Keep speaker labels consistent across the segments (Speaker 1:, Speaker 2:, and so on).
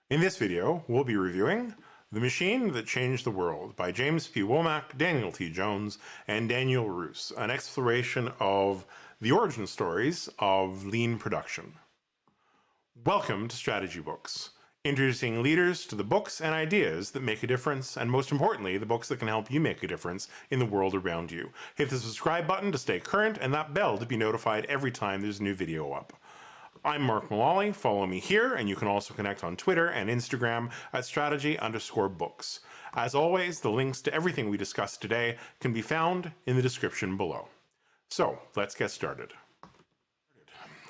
Speaker 1: In this video, we'll be reviewing The Machine That Changed the World by James P. Womack, Daniel T. Jones, and Daniel Roos, an exploration of the origin stories of lean production. Welcome to Strategy Books, introducing leaders to the books and ideas that make a difference, and most importantly, the books that can help you make a difference in the world around you. Hit the subscribe button to stay current and that bell to be notified every time there's a new video up. I'm Mark Mullally, follow me here, and you can also connect on Twitter and Instagram at strategy_books. As always, the links to everything we discussed today can be found in the description below. So, let's get started.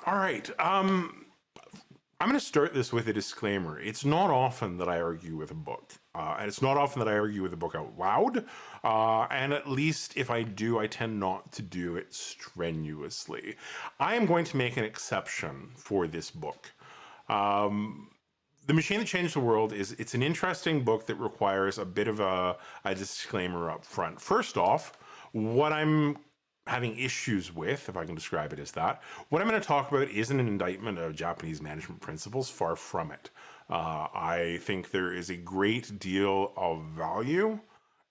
Speaker 1: All right, I'm going to start this with a disclaimer. It's not often that I argue with a book, and it's not often that I argue with a book out loud, and at least if I do, I tend not to do it strenuously. I am going to make an exception for this book. The Machine That Changed the World it's an interesting book that requires a bit of a disclaimer up front. First off, what I'm having issues with, if I can describe it as that, what I'm going to talk about isn't an indictment of Japanese management principles, far from it. I think there is a great deal of value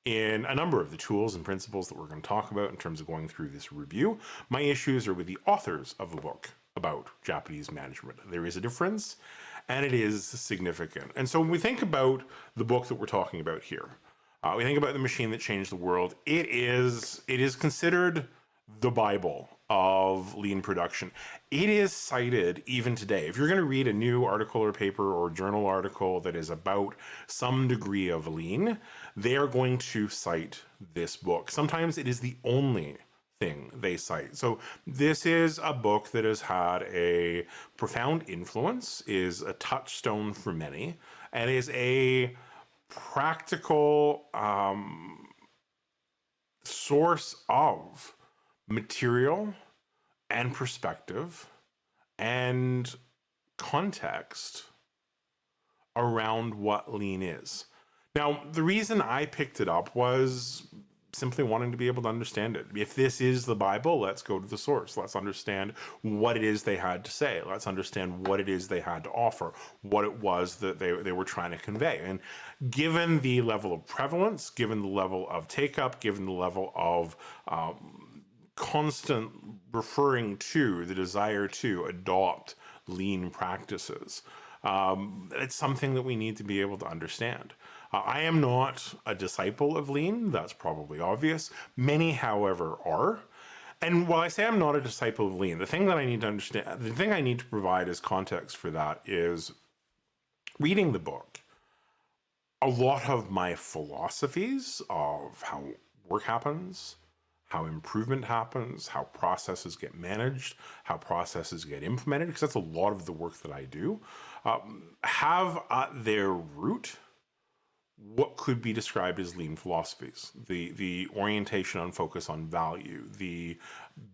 Speaker 1: in a number of the tools and principles that we're going to talk about in terms of going through this review. My issues are with the authors of the book about Japanese management. There is a difference, and it is significant. And so when we think about the book that we're talking about here, we think about The Machine That Changed the World. It is considered the Bible of lean production. It is cited even today. If you're going to read a new article or paper or journal article that is about some degree of lean, they are going to cite this book. Sometimes it is the only thing they cite. So this is a book that has had a profound influence, is a touchstone for many, and is a practical source of material and perspective and context around what lean is. Now, the reason I picked it up was simply wanting to be able to understand it. If this is the Bible, let's go to the source. Let's understand what it is they had to say. Let's understand what it is they had to offer, what it was that they were trying to convey. And given the level of prevalence, given the level of take-up, given the level of constant referring to the desire to adopt lean practices, it's something that we need to be able to understand. I am not a disciple of lean, that's probably obvious. Many, however, are. And while I say I'm not a disciple of lean, the thing that I need to understand, the thing I need to provide as context for that is reading the book. A lot of my philosophies of how work happens, how improvement happens, how processes get managed, how processes get implemented, because that's a lot of the work that I do, have at their root what could be described as lean philosophies. The orientation on focus on value, the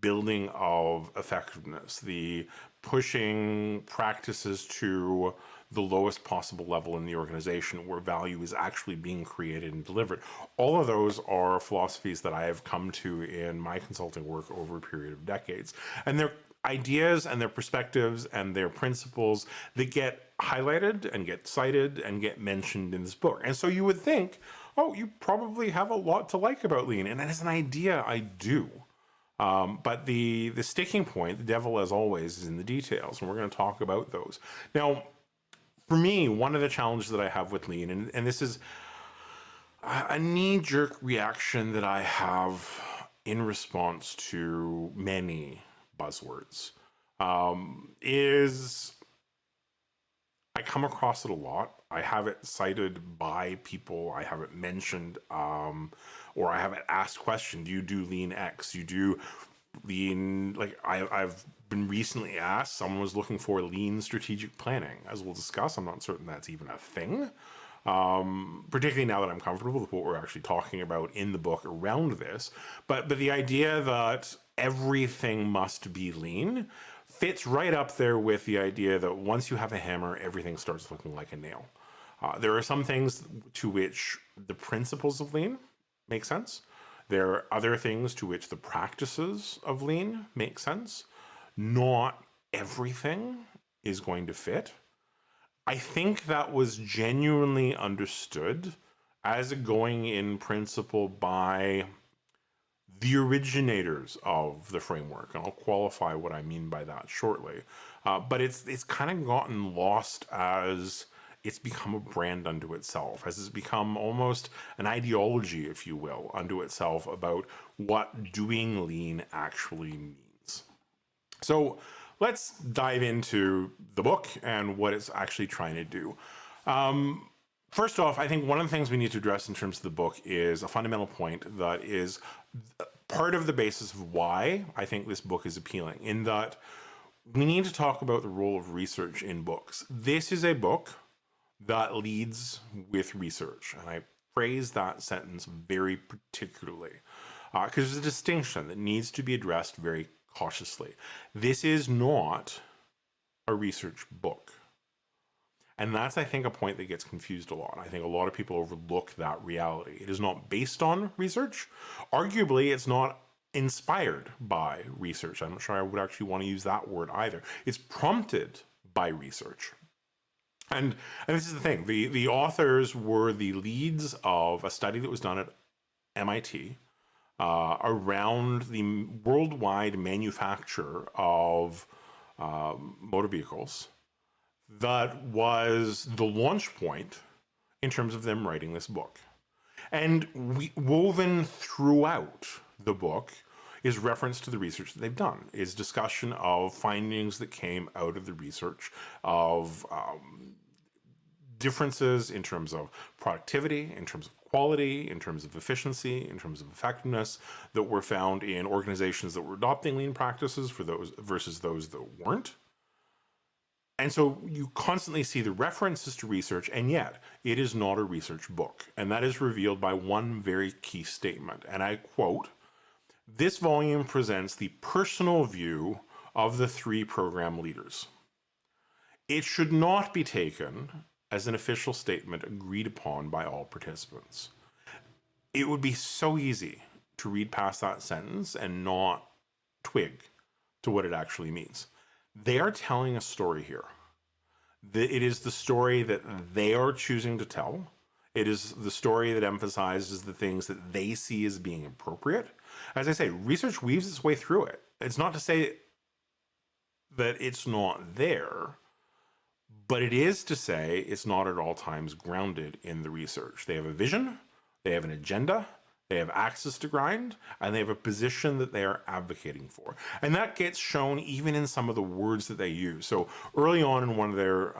Speaker 1: building of effectiveness, the pushing practices to the lowest possible level in the organization where value is actually being created and delivered. All of those are philosophies that I have come to in my consulting work over a period of decades. And they're ideas and their perspectives and their principles that get highlighted and get cited and get mentioned in this book. And so you would think, oh, you probably have a lot to like about lean. And as an idea, I do. But the sticking point, the devil as always, is in the details. And we're going to talk about those. Now, for me, one of the challenges that I have with lean, and this is a knee-jerk reaction that I have in response to many buzzwords, is I come across it a lot. I have it cited by people. I have it mentioned, or I have it asked questions. Do you do lean X? You do lean, like I've been recently asked, someone was looking for lean strategic planning. As we'll discuss, I'm not certain that's even a thing. Particularly now that I'm comfortable with what we're actually talking about in the book around this. But the idea that everything must be lean fits right up there with the idea that once you have a hammer, everything starts looking like a nail. There are some things to which the principles of lean make sense. There are other things to which the practices of lean make sense. Not everything is going to fit. I think that was genuinely understood as a going in principle by the originators of the framework, and I'll qualify what I mean by that shortly. But it's kind of gotten lost as it's become a brand unto itself, as it's become almost an ideology, if you will, unto itself about what doing lean actually means. So let's dive into the book and what it's actually trying to do. First off, I think one of the things we need to address in terms of the book is a fundamental point that is part of the basis of why I think this book is appealing, in that we need to talk about the role of research in books. This is a book that leads with research, and I phrase that sentence very particularly because there's a distinction that needs to be addressed very cautiously. This is not a research book. And that's, I think, a point that gets confused a lot. I think a lot of people overlook that reality. It is not based on research. Arguably, it's not inspired by research. I'm not sure I would actually want to use that word either. It's prompted by research. And this is the thing. The authors were the leads of a study that was done at MIT around the worldwide manufacture of motor vehicles. That was the launch point in terms of them writing this book. And woven throughout the book is reference to the research that they've done, is discussion of findings that came out of the research, of differences in terms of productivity, in terms of quality, in terms of efficiency, in terms of effectiveness that were found in organizations that were adopting lean practices for those versus those that weren't. And so you constantly see the references to research, and yet it is not a research book. And that is revealed by one very key statement. And I quote, "This volume presents the personal view of the three program leaders. It should not be taken as an official statement agreed upon by all participants." It would be so easy to read past that sentence and not twig to what it actually means. They are telling a story here. It is the story that they are choosing to tell. It is the story that emphasizes the things that they see as being appropriate. As I say, research weaves its way through it. It's not to say that it's not there, but it is to say it's not at all times grounded in the research. They have a vision, they have an agenda, they have axes to grind, and they have a position that they are advocating for. And that gets shown even in some of the words that they use. So early on in one of their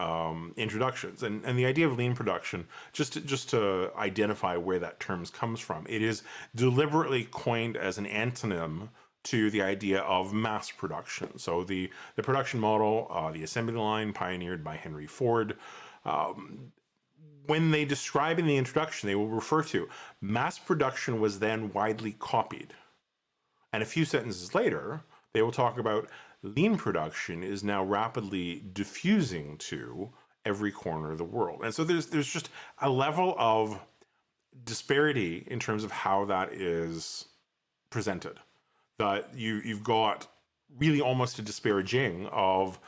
Speaker 1: introductions, and the idea of lean production, just to identify where that term comes from, it is deliberately coined as an antonym to the idea of mass production. So the production model, the assembly line pioneered by Henry Ford, when they describe in the introduction, they will refer to mass production was then widely copied. And a few sentences later, they will talk about lean production is now rapidly diffusing to every corner of the world. And so there's just a level of disparity in terms of how that is presented. That you've got really almost a disparaging of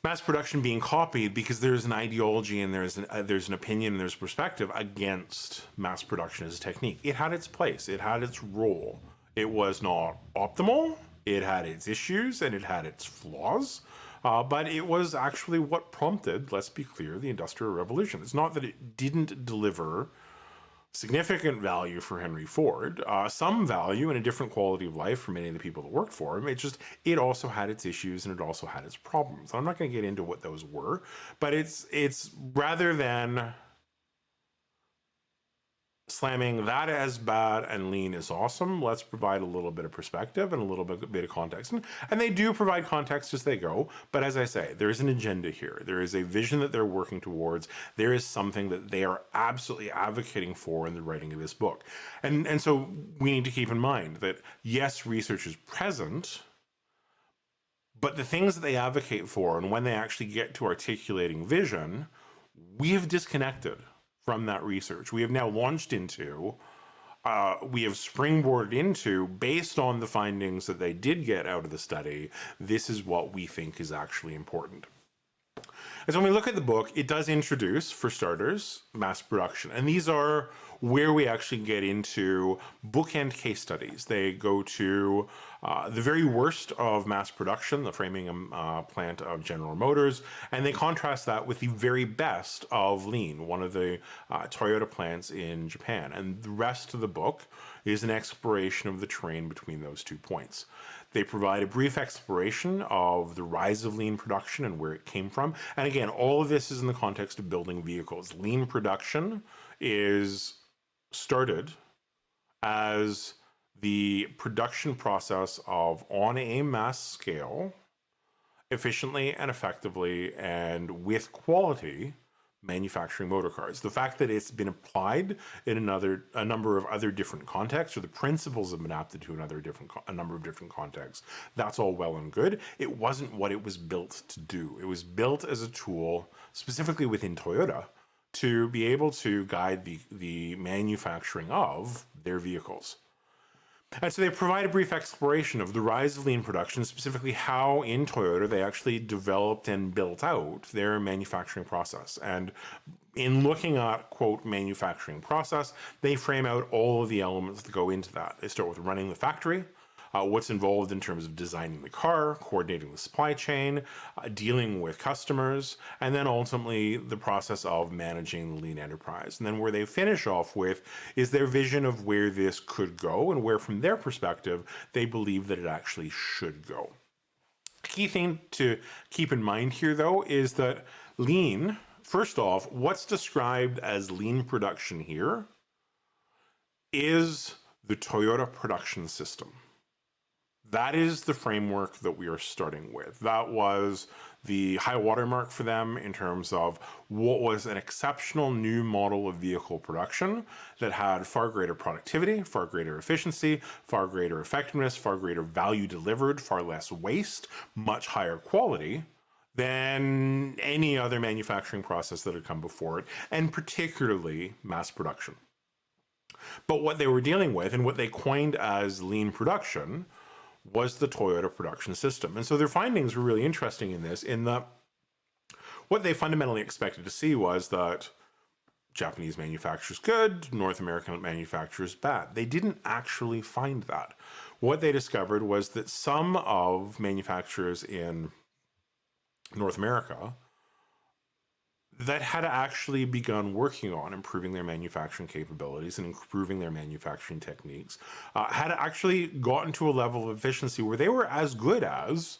Speaker 1: mass production being copied because there's an ideology and there's an opinion and there's perspective against mass production as a technique. It had its place, it had its role. It was not optimal, it had its issues and it had its flaws, but it was actually what prompted, let's be clear, the Industrial Revolution. It's not that it didn't deliver significant value for Henry Ford, some value and a different quality of life for many of the people that worked for him. It also had its issues and it also had its problems. I'm not going to get into what those were, but it's rather than slamming that as bad and lean is awesome, let's provide a little bit of perspective and a little bit of context. And they do provide context as they go, but as I say, there's an agenda here. There is a vision that they're working towards. There is something that they are absolutely advocating for in the writing of this book. And so we need to keep in mind that yes, research is present, but the things that they advocate for and when they actually get to articulating vision, we have disconnected from that research. We have now launched into, we have springboarded into, based on the findings that they did get out of the study, this is what we think is actually important. And so when we look at the book, it does introduce, for starters, mass production. And these are where we actually get into bookend case studies. They go to the very worst of mass production, the framing plant of General Motors, and they contrast that with the very best of Lean, one of the Toyota plants in Japan. And the rest of the book is an exploration of the terrain between those 2 points. They provide a brief exploration of the rise of lean production and where it came from. And again, all of this is in the context of building vehicles. Lean production is started as the production process of, on a mass scale, efficiently and effectively and with quality, manufacturing motor cars. The fact that it's been applied in a number of other different contexts, or the principles have been adapted to a number of different contexts, that's all well and good. It wasn't what it was built to do. It was built as a tool, specifically within Toyota, to be able to guide the manufacturing of their vehicles. And so they provide a brief exploration of the rise of lean production, specifically how in Toyota they actually developed and built out their manufacturing process. And in looking at, quote, manufacturing process, they frame out all of the elements that go into that. They start with running the factory, what's involved in terms of designing the car, coordinating the supply chain, dealing with customers, and then ultimately the process of managing the lean enterprise. And then where they finish off with is their vision of where this could go and where, from their perspective, they believe that it actually should go. Key thing to keep in mind here, though, is that lean, first off, what's described as lean production here is the Toyota production system. That is the framework that we are starting with. That was the high watermark for them in terms of what was an exceptional new model of vehicle production that had far greater productivity, far greater efficiency, far greater effectiveness, far greater value delivered, far less waste, much higher quality than any other manufacturing process that had come before it, and particularly mass production. But what they were dealing with, and what they coined as lean production, was the Toyota production system. And so their findings were really interesting in this, in that what they fundamentally expected to see was that Japanese manufacturers good, North American manufacturers bad. They didn't actually find that. What they discovered was that some of manufacturers in North America that had actually begun working on improving their manufacturing capabilities and improving their manufacturing techniques, had actually gotten to a level of efficiency where they were as good as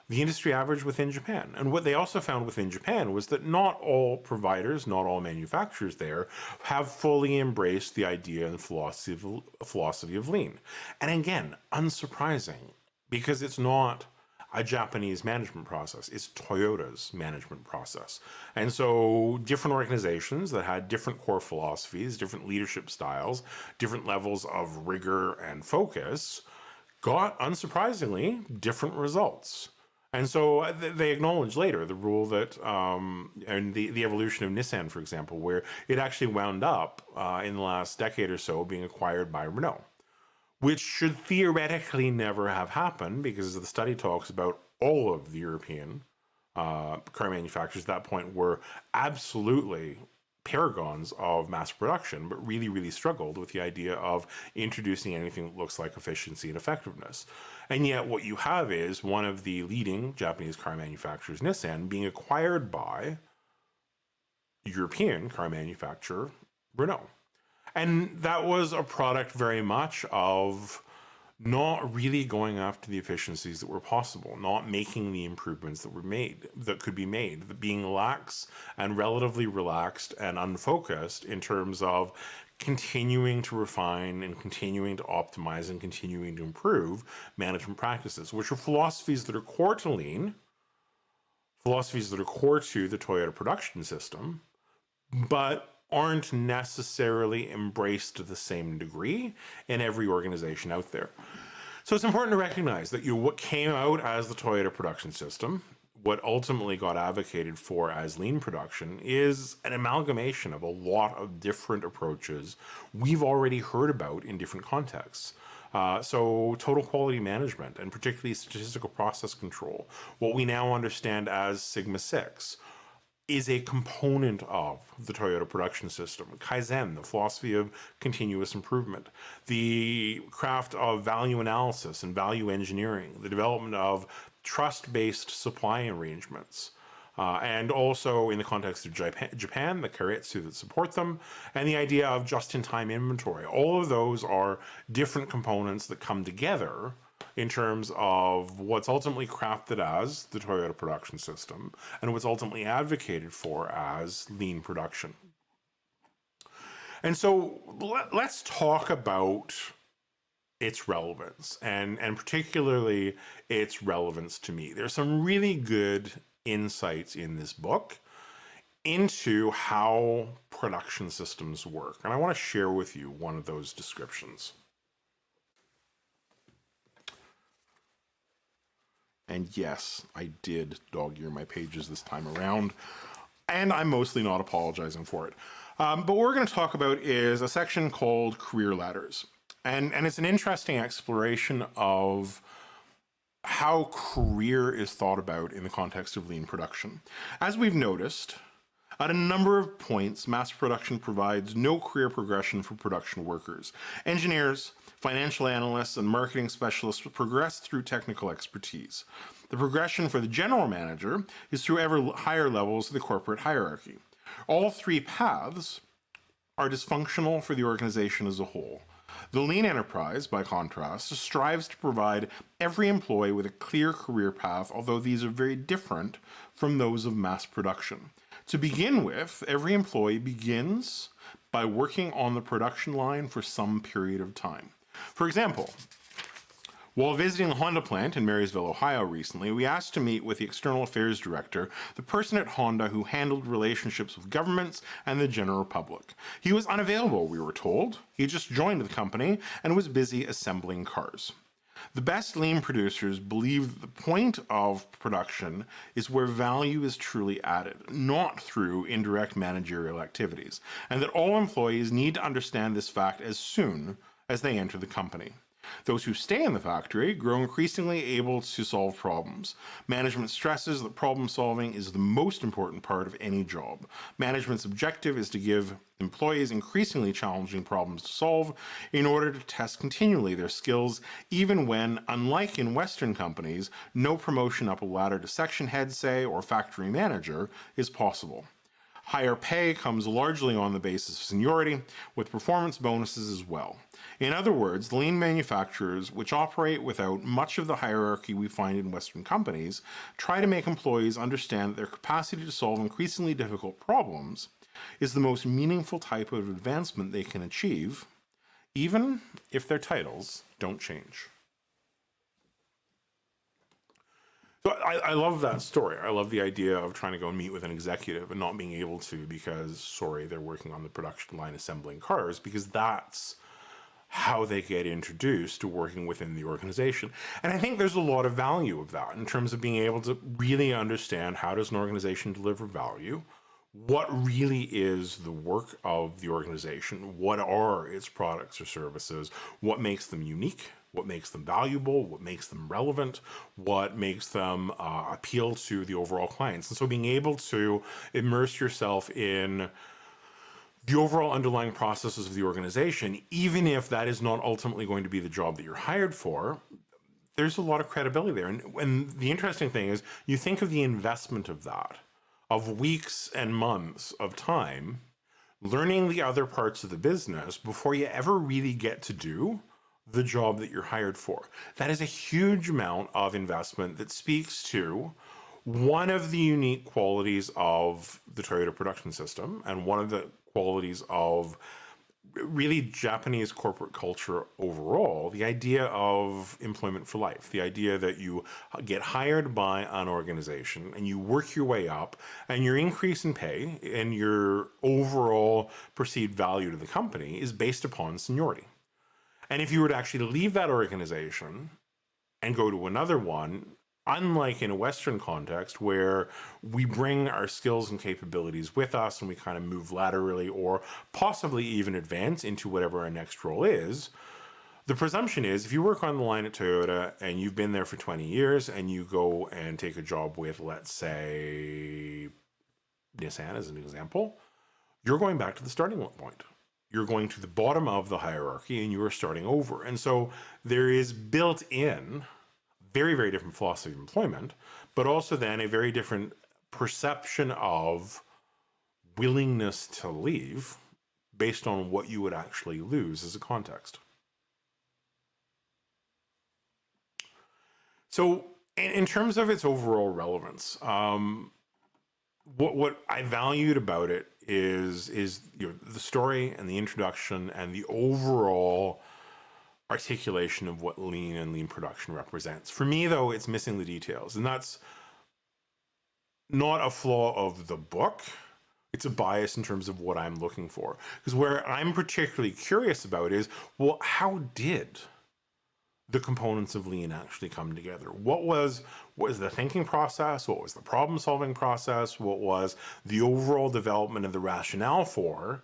Speaker 1: the industry average within Japan. And what they also found within Japan was that not all providers, not all manufacturers there have fully embraced the idea and philosophy of lean. And again, unsurprising, because it's not a Japanese management process. It's Toyota's management process. And so different organizations that had different core philosophies, different leadership styles, different levels of rigor and focus got, unsurprisingly, different results. And so they acknowledge later the rule that, and the evolution of Nissan, for example, where it actually wound up in the last decade or so being acquired by Renault, which should theoretically never have happened, because the study talks about all of the European car manufacturers at that point were absolutely paragons of mass production, but really, really struggled with the idea of introducing anything that looks like efficiency and effectiveness. And yet what you have is one of the leading Japanese car manufacturers, Nissan, being acquired by European car manufacturer Renault. And that was a product very much of not really going after the efficiencies that were possible, not making the improvements that were made, that could be made, being lax and relatively relaxed and unfocused in terms of continuing to refine and continuing to optimize and continuing to improve management practices, which are philosophies that are core to lean, philosophies that are core to the Toyota production system, but aren't necessarily embraced to the same degree in every organization out there. So it's important to recognize that what came out as the Toyota production system, what ultimately got advocated for as lean production, is an amalgamation of a lot of different approaches we've already heard about in different contexts. So total quality management, and particularly statistical process control, what we now understand as Sigma 6, is a component of the Toyota production system. Kaizen, the philosophy of continuous improvement, the craft of value analysis and value engineering, the development of trust-based supply arrangements, and also in the context of Japan, the keiretsu that support them, and the idea of just-in-time inventory. All of those are different components that come together in terms of what's ultimately crafted as the Toyota production system and what's ultimately advocated for as lean production. And so let's talk about its relevance and particularly its relevance to me. There's some really good insights in this book into how production systems work. And I want to share with you one of those descriptions. And yes, I did dog-ear my pages this time around, and I'm mostly not apologizing for it. But what we're going to talk about is a section called Career Ladders. And it's an interesting exploration of how career is thought about in the context of lean production. As we've noticed, at a number of points, mass production provides no career progression for production workers. Engineers, financial analysts, and marketing specialists progress through technical expertise. The progression for the general manager is through ever higher levels of the corporate hierarchy. All three paths are dysfunctional for the organization as a whole. The lean enterprise, by contrast, strives to provide every employee with a clear career path, although these are very different from those of mass production. To begin with, every employee begins by working on the production line for some period of time. For example, while visiting the Honda plant in Marysville, Ohio recently, we asked to meet with the external affairs director, the person at Honda who handled relationships with governments and the general public. He was unavailable, we were told. He just joined the company and was busy assembling cars. The best lean producers believe that the point of production is where value is truly added, not through indirect managerial activities, and that all employees need to understand this fact as soon as they enter the company. Those who stay in the factory grow increasingly able to solve problems. Management stresses that problem solving is the most important part of any job. Management's objective is to give employees increasingly challenging problems to solve in order to test continually their skills, even when, unlike in Western companies, no promotion up a ladder to section head, say, or factory manager is possible. Higher pay comes largely on the basis of seniority, with performance bonuses as well. In other words, the lean manufacturers, which operate without much of the hierarchy we find in Western companies, try to make employees understand that their capacity to solve increasingly difficult problems is the most meaningful type of advancement they can achieve, even if their titles don't change. So I love that story. I love the idea of trying to go and meet with an executive and not being able to because, sorry, they're working on the production line assembling cars, because that's how they get introduced to working within the organization. And I think there's a lot of value of that in terms of being able to really understand how does an organization deliver value, what really is the work of the organization, what are its products or services, what makes them unique, what makes them valuable, what makes them relevant, what makes them appeal to the overall clients. And so being able to immerse yourself in the overall underlying processes of the organization, even if that is not ultimately going to be the job that you're hired for, there's a lot of credibility there. And the interesting thing is, you think of the investment of that, of weeks and months of time, learning the other parts of the business before you ever really get to do the job that you're hired for. That is a huge amount of investment that speaks to one of the unique qualities of the Toyota production system and one of the qualities of really Japanese corporate culture overall, the idea of employment for life, the idea that you get hired by an organization and you work your way up, and your increase in pay and your overall perceived value to the company is based upon seniority. And if you were to actually leave that organization and go to another one, unlike in a Western context where we bring our skills and capabilities with us and we kind of move laterally or possibly even advance into whatever our next role is, the presumption is if you work on the line at Toyota and you've been there for 20 years and you go and take a job with, let's say, Nissan as an example, you're going back to the starting point. You're going to the bottom of the hierarchy and you are starting over. And so there is built in very, very different philosophy of employment, but also then a very different perception of willingness to leave based on what you would actually lose as a context. So in terms of its overall relevance, what I valued about it is the story and the introduction and the overall articulation of what lean and lean production represents. For me, though, it's missing the details, and that's not a flaw of the book. It's a bias in terms of what I'm looking for. Because where I'm particularly curious about is, well, how did the components of lean actually come together? What was the thinking process? What was the problem solving process? What was the overall development of the rationale for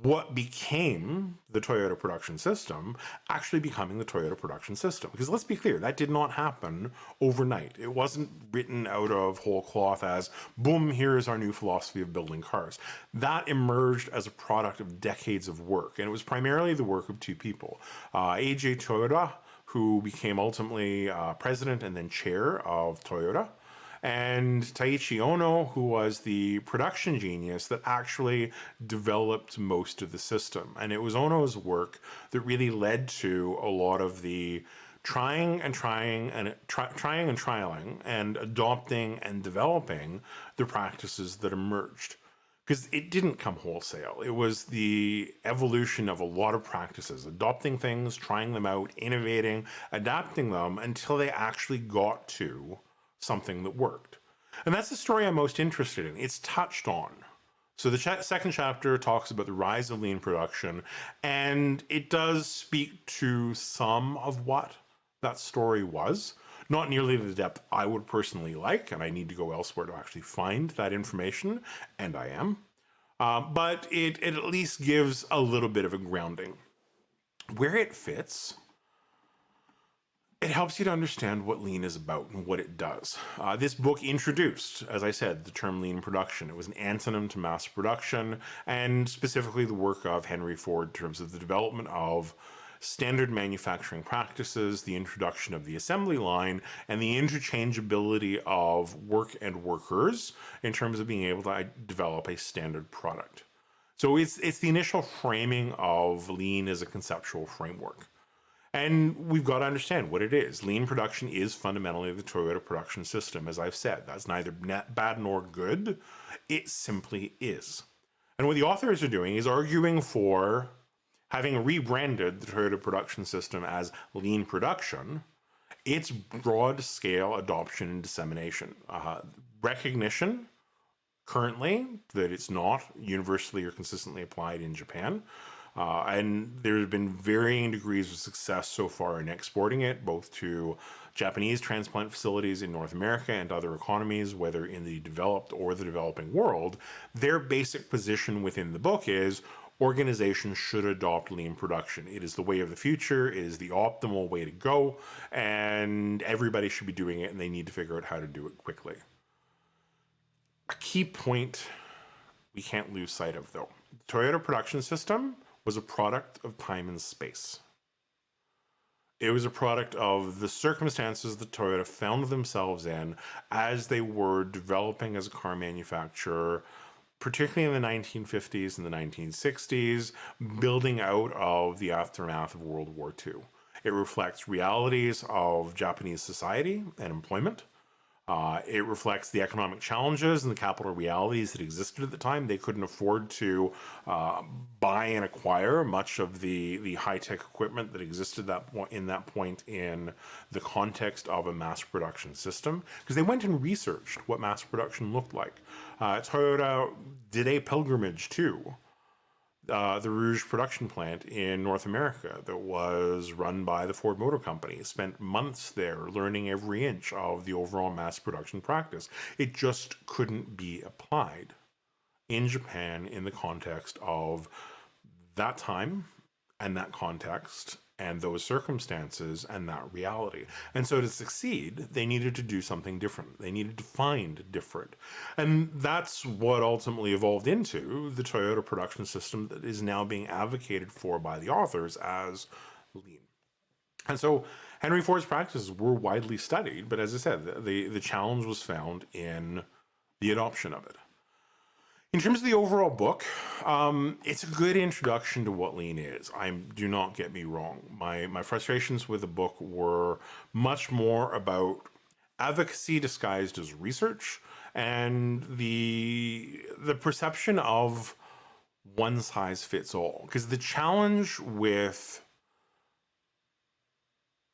Speaker 1: what became the Toyota production system actually becoming the Toyota production system? Because let's be clear, that did not happen overnight. It wasn't written out of whole cloth as, boom, here's our new philosophy of building cars. That emerged as a product of decades of work, and it was primarily the work of two people. A.J. Toyoda, who became ultimately president and then chair of Toyota, and Taiichi Ohno, who was the production genius that actually developed most of the system. And it was Ohno's work that really led to a lot of the trying and trialing and adopting and developing the practices that emerged. Because it didn't come wholesale. It was the evolution of a lot of practices, adopting things, trying them out, innovating, adapting them until they actually got to something that worked. And that's the story I'm most interested in. It's touched on. So the second chapter talks about the rise of lean production, and it does speak to some of what that story was. Not nearly to the depth I would personally like, and I need to go elsewhere to actually find that information, and I am. But it at least gives a little bit of a grounding. Where it fits, it helps you to understand what lean is about and what it does. This book introduced, as I said, the term lean production. It was an antonym to mass production, and specifically the work of Henry Ford in terms of the development of standard manufacturing practices, the introduction of the assembly line, and the interchangeability of work and workers in terms of being able to develop a standard product. So it's the initial framing of lean as a conceptual framework. And we've got to understand what it is. Lean production is fundamentally the Toyota production system, as I've said. That's neither bad nor good. It simply is. And what the authors are doing is arguing for having rebranded the Toyota production system as lean production, its broad-scale adoption and dissemination. Recognition, currently, that it's not universally or consistently applied in Japan. And there have been varying degrees of success so far in exporting it, both to Japanese transplant facilities in North America and other economies, whether in the developed or the developing world. Their basic position within the book is organizations should adopt lean production. It is the way of the future. It is the optimal way to go, and everybody should be doing it, and they need to figure out how to do it quickly. A key point we can't lose sight of, though. The Toyota production system was a product of time and space. It was a product of the circumstances that Toyota found themselves in as they were developing as a car manufacturer, particularly in the 1950s and the 1960s, building out of the aftermath of World War II. It reflects realities of Japanese society and employment. It reflects the economic challenges and the capital realities that existed at the time. They couldn't afford to buy and acquire much of the high-tech equipment that existed in that point in the context of a mass production system, because they went and researched what mass production looked like. Toyota did a pilgrimage to the Roos production plant in North America that was run by the Ford Motor Company. Spent months there learning every inch of the overall mass production practice. It just couldn't be applied in Japan in the context of that time and that context and those circumstances and that reality. And so to succeed, they needed to do something different. They needed to find different. And that's what ultimately evolved into the Toyota production system that is now being advocated for by the authors as lean. And so Henry Ford's practices were widely studied, but as I said, the challenge was found in the adoption of it. In terms of the overall book, it's a good introduction to what lean is. Do not get me wrong. My frustrations with the book were much more about advocacy disguised as research and the perception of one size fits all. Because the challenge with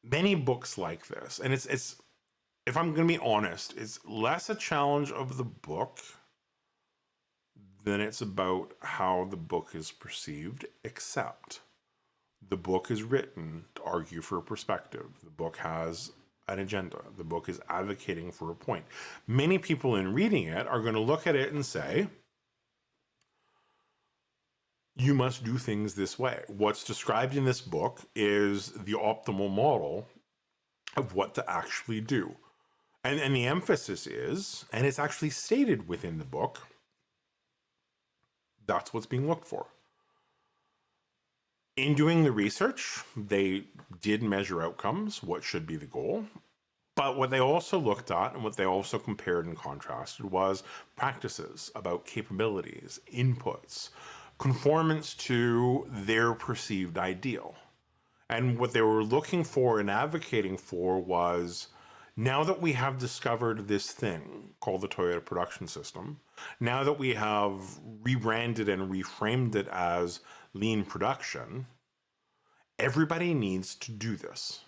Speaker 1: many books like this, and it's if I'm going to be honest, it's less a challenge of the book than it's about how the book is perceived, except the book is written to argue for a perspective. The book has an agenda. The book is advocating for a point. Many people in reading it are going to look at it and say, you must do things this way. What's described in this book is the optimal model of what to actually do. And the emphasis is, and it's actually stated within the book, that's what's being looked for. In doing the research, they did measure outcomes, what should be the goal. But what they also looked at and what they also compared and contrasted was practices about capabilities, inputs, conformance to their perceived ideal. And what they were looking for and advocating for was, now that we have discovered this thing called the Toyota production system, now that we have rebranded and reframed it as lean production, everybody needs to do this.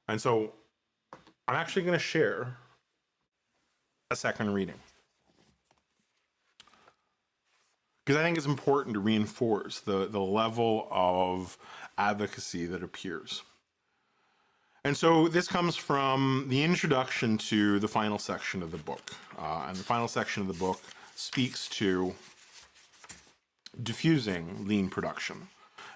Speaker 1: And so I'm actually going to share a second reading, because I think it's important to reinforce the level of advocacy that appears. And so this comes from the introduction to the final section of the book. And the final section of the book speaks to diffusing lean production.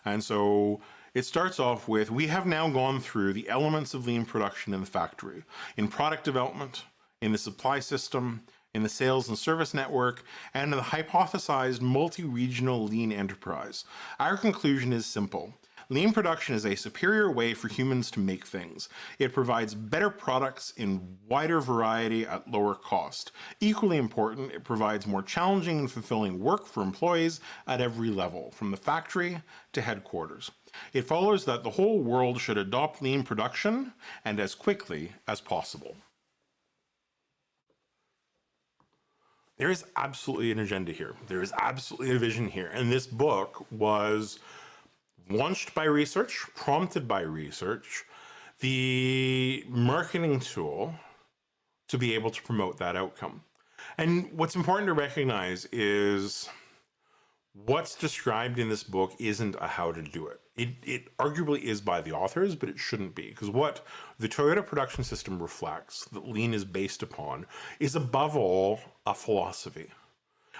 Speaker 1: And so it starts off with, we have now gone through the elements of lean production in the factory, in product development, in the supply system, in the sales and service network, and in the hypothesized multi-regional lean enterprise. Our conclusion is simple. Lean production is a superior way for humans to make things. It provides better products in wider variety at lower cost. Equally important, it provides more challenging and fulfilling work for employees at every level, from the factory to headquarters. It follows that the whole world should adopt lean production, and as quickly as possible. There is absolutely an agenda here. There is absolutely a vision here. And this book was launched by research, prompted by research, the marketing tool to be able to promote that outcome. And what's important to recognize is what's described in this book isn't a how to do it. It arguably is by the authors, but it shouldn't be, because what the Toyota production system reflects, that lean is based upon, is above all a philosophy.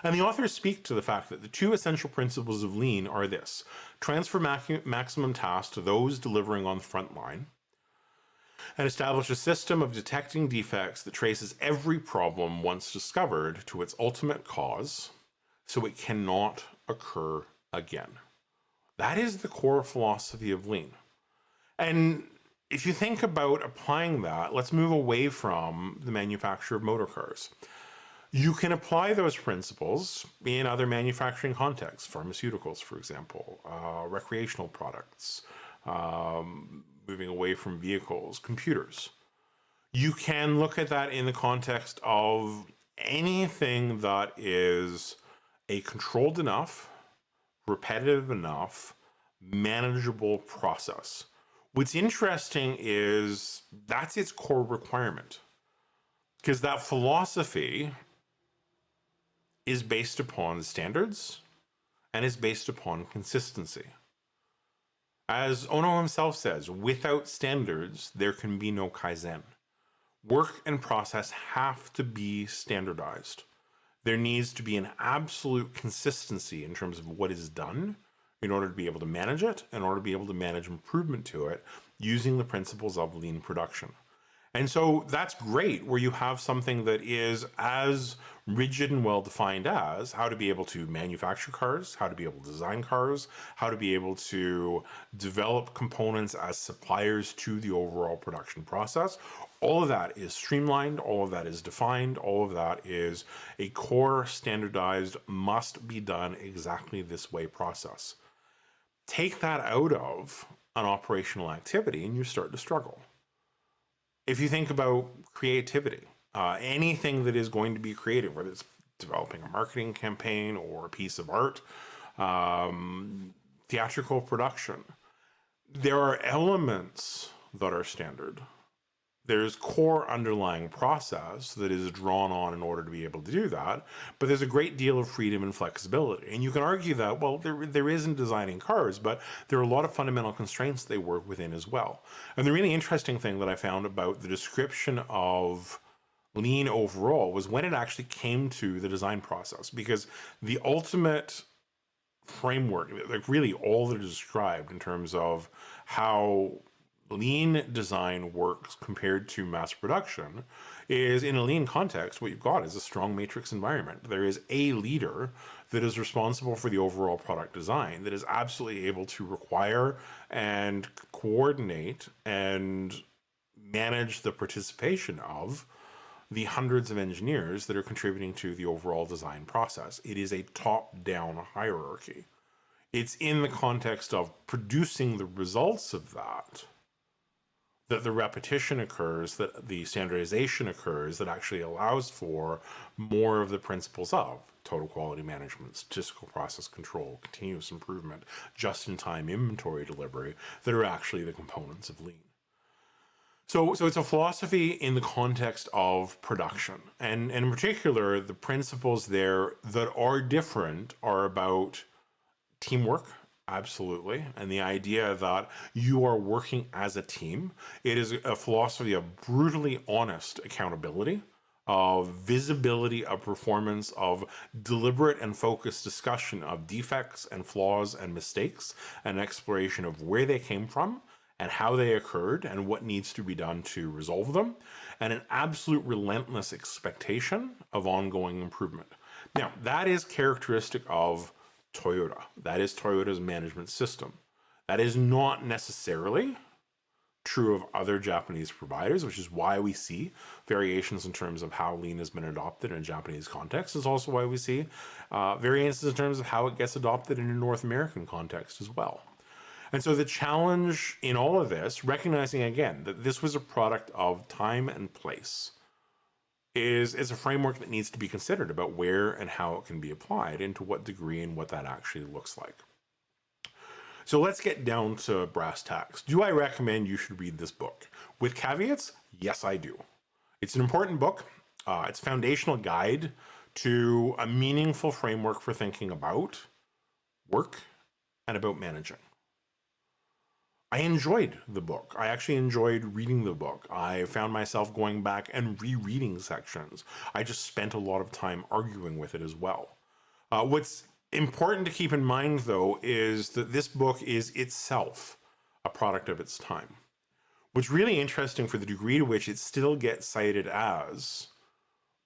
Speaker 1: And the authors speak to the fact that the two essential principles of lean are this: transfer maximum tasks to those delivering on the front line, and establish a system of detecting defects that traces every problem once discovered to its ultimate cause, so it cannot occur again. That is the core philosophy of lean. And if you think about applying that, let's move away from the manufacture of motor cars. You can apply those principles in other manufacturing contexts, pharmaceuticals, for example, recreational products, moving away from vehicles, computers. You can look at that in the context of anything that is a controlled enough, repetitive enough, manageable process. What's interesting is that's its core requirement, because that philosophy is based upon standards and is based upon consistency. As Ono himself says, without standards, there can be no Kaizen. Work and process have to be standardized. There needs to be an absolute consistency in terms of what is done, in order to be able to manage it, in order to be able to manage improvement to it using the principles of lean production. And so that's great where you have something that is as rigid and well defined as how to be able to manufacture cars, how to be able to design cars, how to be able to develop components as suppliers to the overall production process. All of that is streamlined, all of that is defined, all of that is a core standardized, must be done exactly this way process. Take that out of an operational activity and you start to struggle. If you think about creativity, anything that is going to be creative, whether it's developing a marketing campaign or a piece of art, theatrical production, there are elements that are standard. There's core underlying process that is drawn on in order to be able to do that, but there's a great deal of freedom and flexibility. And you can argue that, well, there isn't designing cars, but there are a lot of fundamental constraints they work within as well. And the really interesting thing that I found about the description of lean overall was when it actually came to the design process, because the ultimate framework, like really all that is described in terms of how lean design works compared to mass production is in a lean context, what you've got is a strong matrix environment. There is a leader that is responsible for the overall product design that is absolutely able to require and coordinate and manage the participation of the hundreds of engineers that are contributing to the overall design process. It is a top-down hierarchy. It's in the context of producing the results of that the repetition occurs, that the standardization occurs, that actually allows for more of the principles of total quality management, statistical process control, continuous improvement, just-in-time inventory delivery that are actually the components of lean. So it's a philosophy in the context of production. And in particular, the principles there that are different are about teamwork, absolutely. And the idea that you are working as a team. It is a philosophy of brutally honest accountability, of visibility of performance, of deliberate and focused discussion of defects and flaws and mistakes, and exploration of where they came from and how they occurred and what needs to be done to resolve them, and an absolute relentless expectation of ongoing improvement. Now, that is characteristic of Toyota. That is Toyota's management system. That is not necessarily true of other Japanese providers, which is why we see variations in terms of how lean has been adopted in a Japanese context. It's also why we see variances in terms of how it gets adopted in a North American context as well. And so the challenge in all of this, recognizing again that this was a product of time and place, is a framework that needs to be considered about where and how it can be applied and to what degree and what that actually looks like. So let's get down to brass tacks. Do I recommend you should read this book? With caveats, yes, I do. It's an important book. It's a foundational guide to a meaningful framework for thinking about work and about managing. I enjoyed the book. I actually enjoyed reading the book. I found myself going back and rereading sections. I just spent a lot of time arguing with it as well. What's important to keep in mind, though, is that this book is itself a product of its time. What's really interesting for the degree to which it still gets cited as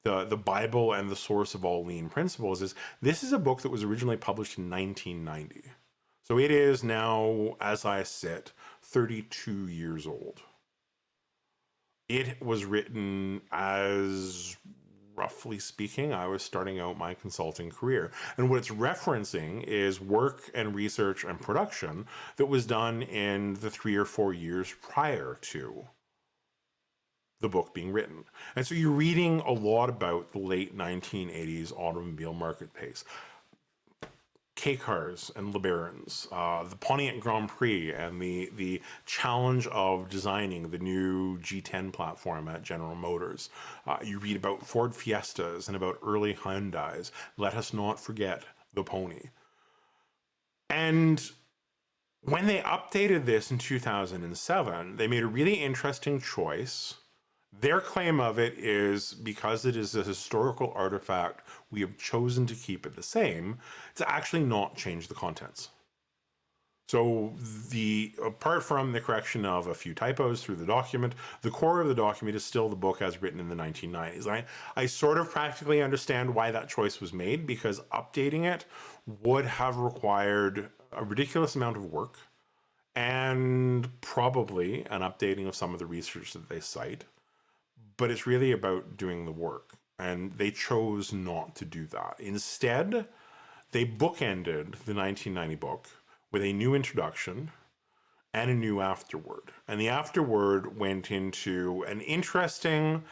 Speaker 1: the Bible and the source of all lean principles is this is a book that was originally published in 1990. So it is now, as I sit, 32 years old. It was written as, roughly speaking, I was starting out my consulting career. And what it's referencing is work and research and production that was done in the 3 or 4 years prior to the book being written. And so you're reading a lot about the late 1980s automobile marketplace. K-cars and LeBarons, the Pontiac Grand Prix, and the challenge of designing the new G10 platform at General Motors. You read about Ford Fiestas and about early Hyundais. Let us not forget the Pony. And when they updated this in 2007, they made a really interesting choice. Their claim of it is because it is a historical artifact, we have chosen to keep it the same, to actually not change the contents. So apart from the correction of a few typos through the document, the core of the document is still the book as written in the 1990s. I sort of practically understand why that choice was made, because updating it would have required a ridiculous amount of work and probably an updating of some of the research that they cite. But it's really about doing the work, and they chose not to do that. Instead, they bookended the 1990 book with a new introduction and a new afterword. And the afterword went into an interesting,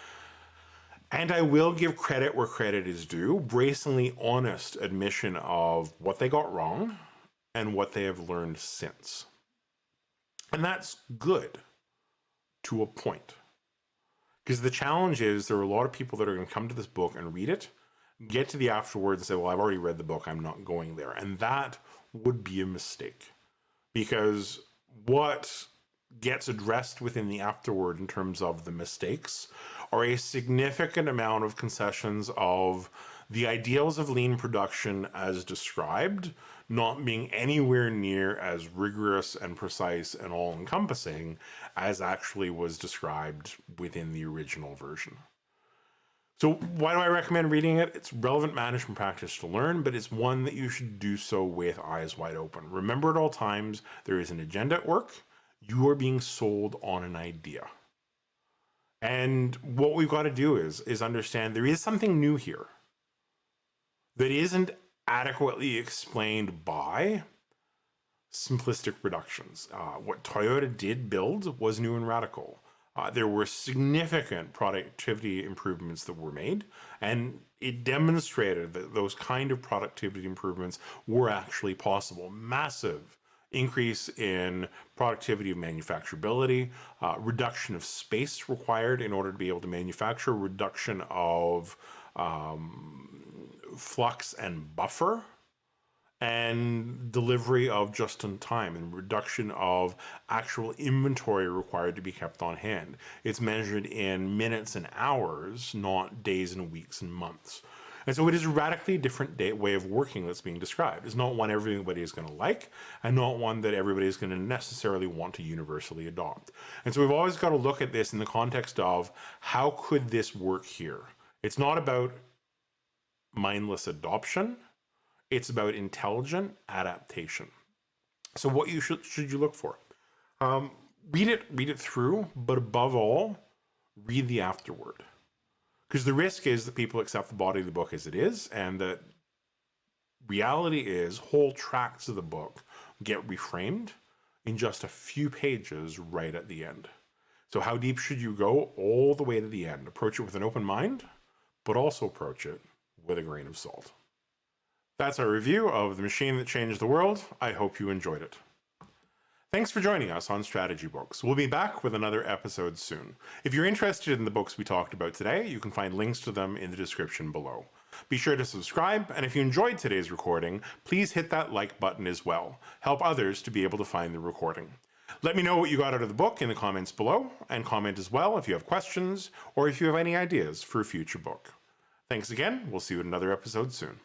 Speaker 1: and I will give credit where credit is due, bracingly honest admission of what they got wrong and what they have learned since. And that's good to a point. Because the challenge is there are a lot of people that are going to come to this book and read it, get to the afterwards and say, well, I've already read the book, I'm not going there. And that would be a mistake. Because what gets addressed within the afterword in terms of the mistakes are a significant amount of concessions of the ideals of lean production as described not being anywhere near as rigorous and precise and all-encompassing as actually was described within the original version. So why do I recommend reading it? It's relevant management practice to learn, but it's one that you should do so with eyes wide open. Remember at all times, there is an agenda at work. You are being sold on an idea. And what we've got to do is understand there is something new here that isn't adequately explained by simplistic reductions. What Toyota did build was new and radical. There were significant productivity improvements that were made, and it demonstrated that those kind of productivity improvements were actually possible. Massive increase in productivity of manufacturability, reduction of space required in order to be able to manufacture, reduction of flux and buffer, and delivery of just in time, and reduction of actual inventory required to be kept on hand. It's measured in minutes and hours, not days and weeks and months. And so it is a radically different way of working that's being described. It's not one everybody is going to like, and not one that everybody is going to necessarily want to universally adopt. And so we've always got to look at this in the context of how could this work here? It's not about mindless adoption. It's about intelligent adaptation. So what should you look for? Read it through, but above all, read the afterword. Because the risk is that people accept the body of the book as it is, and the reality is whole tracts of the book get reframed in just a few pages right at the end. So how deep should you go? All the way to the end. Approach it with an open mind, but also approach it with a grain of salt. That's our review of The Machine That Changed the World. I hope you enjoyed it. Thanks for joining us on Strategy Books. We'll be back with another episode soon. If you're interested in the books we talked about today, you can find links to them in the description below. Be sure to subscribe, and if you enjoyed today's recording, please hit that like button as well. Help others to be able to find the recording. Let me know what you got out of the book in the comments below, and comment as well if you have questions or if you have any ideas for a future book. Thanks again. We'll see you in another episode soon.